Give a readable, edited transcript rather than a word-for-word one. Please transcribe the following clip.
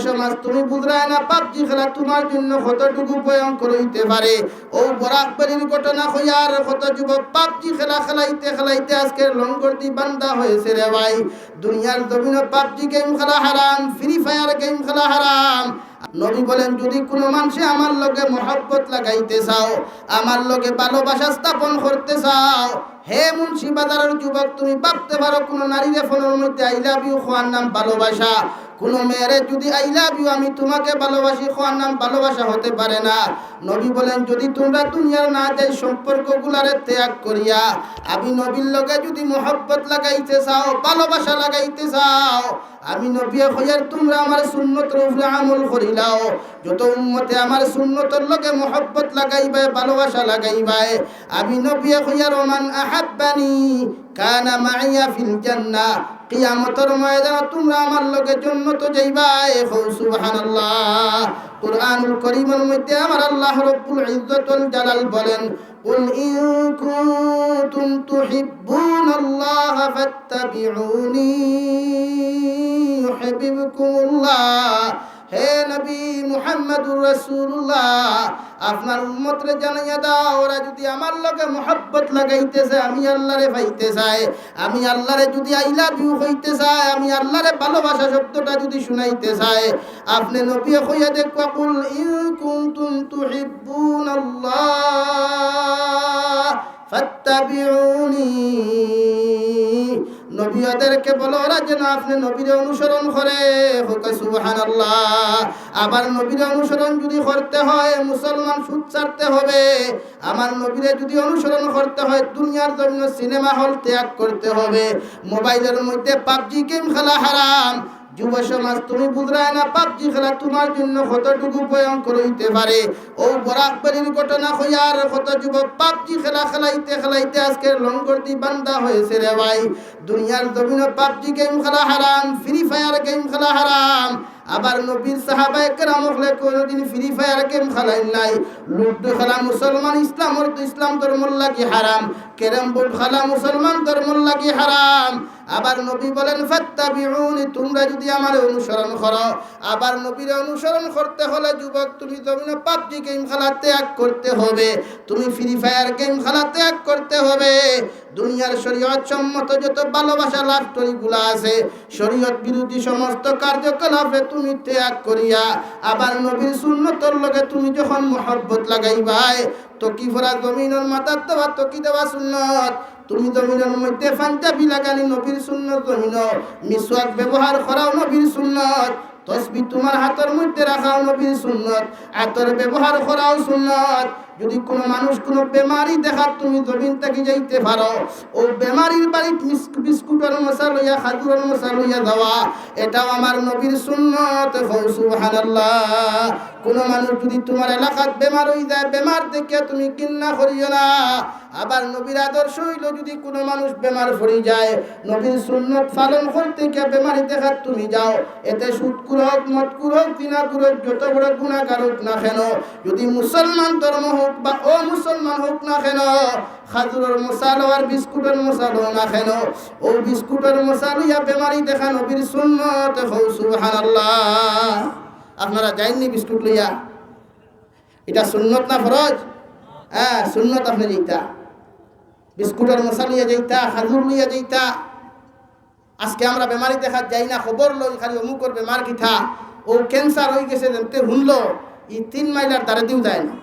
সমাজ তুমি বুঝরায় না পাবজি খেলা তোমার জন্য কতটুকু ভয়ঙ্কর হইতে পারে। ও বরাকবাড়ির ঘটনা হইয়ার কত যুবক পাবজি খেলা খেলাইতে খেলাইতে আজকের লঙ্গরদি বান্দা হয়েছে রে ভাই। দুনিয়ার জমিনে পাবজি গেম খেলা হারাম, ফ্রি ফায়ার গেম খেলা হারাম। নবী বলেন যদি কোনো মানুষে আমার লগে মহব্বত লাগাইতে চাও, আমার লগে ভালোবাসা স্থাপন করতে চাও, হে মুন্সি বাজারের যুবক তুমি ভাবতে পারো কোন নারীরে ফোনের মধ্যে আই লাভ ইউ খোয়ার নাম ভালোবাসা, কোন মেয়েরে যদি আই লাভ ইউ আমি তোমাকে ভালোবাসি খোয়ার নাম ভালোবাসা হতে পারে না। নবী বলেন যদি তোমরা দুনিয়ার না যাই সম্পর্কগুলারে ত্যাগ করিয়া আমি নবীর লগে যদি মহব্বত লাগাইতে চাও, ভালোবাসা লাগাইতে চাও, আমি নবী হইয়ার তোমরা আমার সুন্নতের উপরে আমল করিলাও। যত উম্মতে আমার সুন্নতের লগে মহব্বত লাগাইবে, ভালোবাসা লাগাইবে, আমি নবী হইয়ার ওমান আহাব্বানি কানা মাইয়া ফিল জান্নাহ, কিয়ামতের ময়দানে তোমরা আমার লগে জান্নাত যাইবা। সুবহানাল্লাহ। কুরআনুল কারীমের মধ্যে আমার আল্লাহ রাব্বুল ইজ্জাতুল জালাল বলেন কুল ইন কুনতুম তুহিব্বুনাল্লাহ ফাত্তাবিউনি ইউহিব্বুকুমুল্লাহ। হে নবী মুহাম্মদুর রাসূলুল্লাহ, আপনার উম্মতরে জানাইয়া দাও ওরা যদি আমার লগে মহব্বত লাগাইতে চায়, আমি আল্লাহরে পাইতে চায়, আমি আল্লাহরে যদি আই লাভ ইউ হইতে চায়, আমি আল্লাহরে ভালোবাসা শব্দটা যদি শুনাইতে চায়, আপনি নবী কইয়া দেখবা কুল ইন কুনতুম তুহিব্বুনাল্লাহ ফাত্তাবিউনি। নবী ওদেরকে বলো ওরা যেন আপনি নবীর অনুসরণ করে। সুবহানাল্লাহ। আবার নবীর অনুসরণ যদি করতে হয় মুসলমান সুদ ছাড়তে হবে। আমার নবীরে যদি অনুসরণ করতে হয় দুনিয়ার জন্য সিনেমা হল ত্যাগ করতে হবে। মোবাইলের মধ্যে পাবজি গেম খেলা হারাম। যুব সমাজ তুমি বুঝরায় না পাবজি খেলা তোমার জন্য কতটুকু ভয়ঙ্কর হইতে পারে। ও বরাকবাড়ির ঘটনা হইয়ার কত যুবক পাবজি খেলা খেলাইতে খেলাইতে আজকের লঙ্গরদি বান্দা হয়েছে রে ভাই। দুনিয়ার জমিনে পাবজি গেম খেলা হারাম, ফ্রি ফায়ার গেম খেলা হারাম। আবার নবীর সাহাবায়ে কেরাম হলে কোনদিন ফ্রি ফায়ার গেম খেলাইন নাই। লুডো খেলা মুসলমান ইসলাম ধর্মর লাগি হারাম, ক্যারাম বোর্ড খেলা মুসলমান ধর্মর লাগি হারাম। আবার নবী বলেন ফাত্তাবিউনি, তোমরা যদি আমার অনুসরণ করো। আবার নবীর অনুসরণ করতে হলে যুবক তুমি জমিনে পাবজি গেম খেলা ত্যাগ করতে হবে, তুমি ফ্রি ফায়ার গেম খেলা ত্যাগ করতে হবে। দুনিয়ার শরীয়ত সম্মত যত ভালোবাসা লাভ তরিগুলা আছে, শরীয়ত বিরোধী সমস্ত কার্যকলাপে তুমি ত্যাগ করিয়া আবার নবীর সুন্নতর লগে তুমি যখন মহব্বত লাগাইবাই, তকি ভরা জমিনের মাথার দেওয়া তকি দেওয়া সুন্নত। তুমি জমিনের মধ্যে পাঞ্জাবি লাগানি নবীর সুন্নত, জমিন মিসওয়াক ব্যবহার করাও নবীর সুন্নত, তসবিহ তোমার হাতের মধ্যে রাখাও নবীর সুন্নত, আতর ব্যবহার করাও সুন্নত। যদি কোনো মানুষ কোনো বেমারি দেখার তুমি জমিন থেকে যাইতে পারো, ও বেমারির বাড়িতে বিস্কুটের মশা লইয়া খাজুরের মশা লইয়া যাওয়া, এটাও আমার নবীর সুন্নত। সুবহানাল্লাহ। কোনো মানুষ যদি তোমার এলাকাত বেমার হয়ে যায়, বেমার দেখে তুমি ঘৃণা করিও না। আবার নবীর আদর্শ হইল যদি কোনো মানুষ বেমার পড়ে যায়, নবীর সুন্নত পালন করতে গিয়ে বেমারি দেখার তুমি যাও, এতে সুদকুর হোক মদকুর হোক জিনাকুর হোক যত বড় গুনাহগার হোক না কেন, যদি মুসলমান ধর্ম হোক বা ও মুসলমান হোক না কেন, খাজুরের মশালো আর বিস্কুটের মশালো না কেন, ও বিস্কুটের মশালো ইয়া বেমারি দেখা নবীর সুন্নত। সুবহানাল্লাহ। আপনারা যাইননি বিস্কুট লইয়া? এটা সুন্নত না ফরজ? হ্যাঁ সুন্নত। আপনি যেইতা বিস্কুটের মশা লইয়া যাইতা, খাজুর লইয়া যাইতা। আজকে আমরা বেমারি দেখা যাই না, খবর লই খালি অমুকর বেমার কিথা, ও ক্যান্সার হয়ে গেছে, শুনলো ই 3 মাইলার দ্বারে দিও যায় না।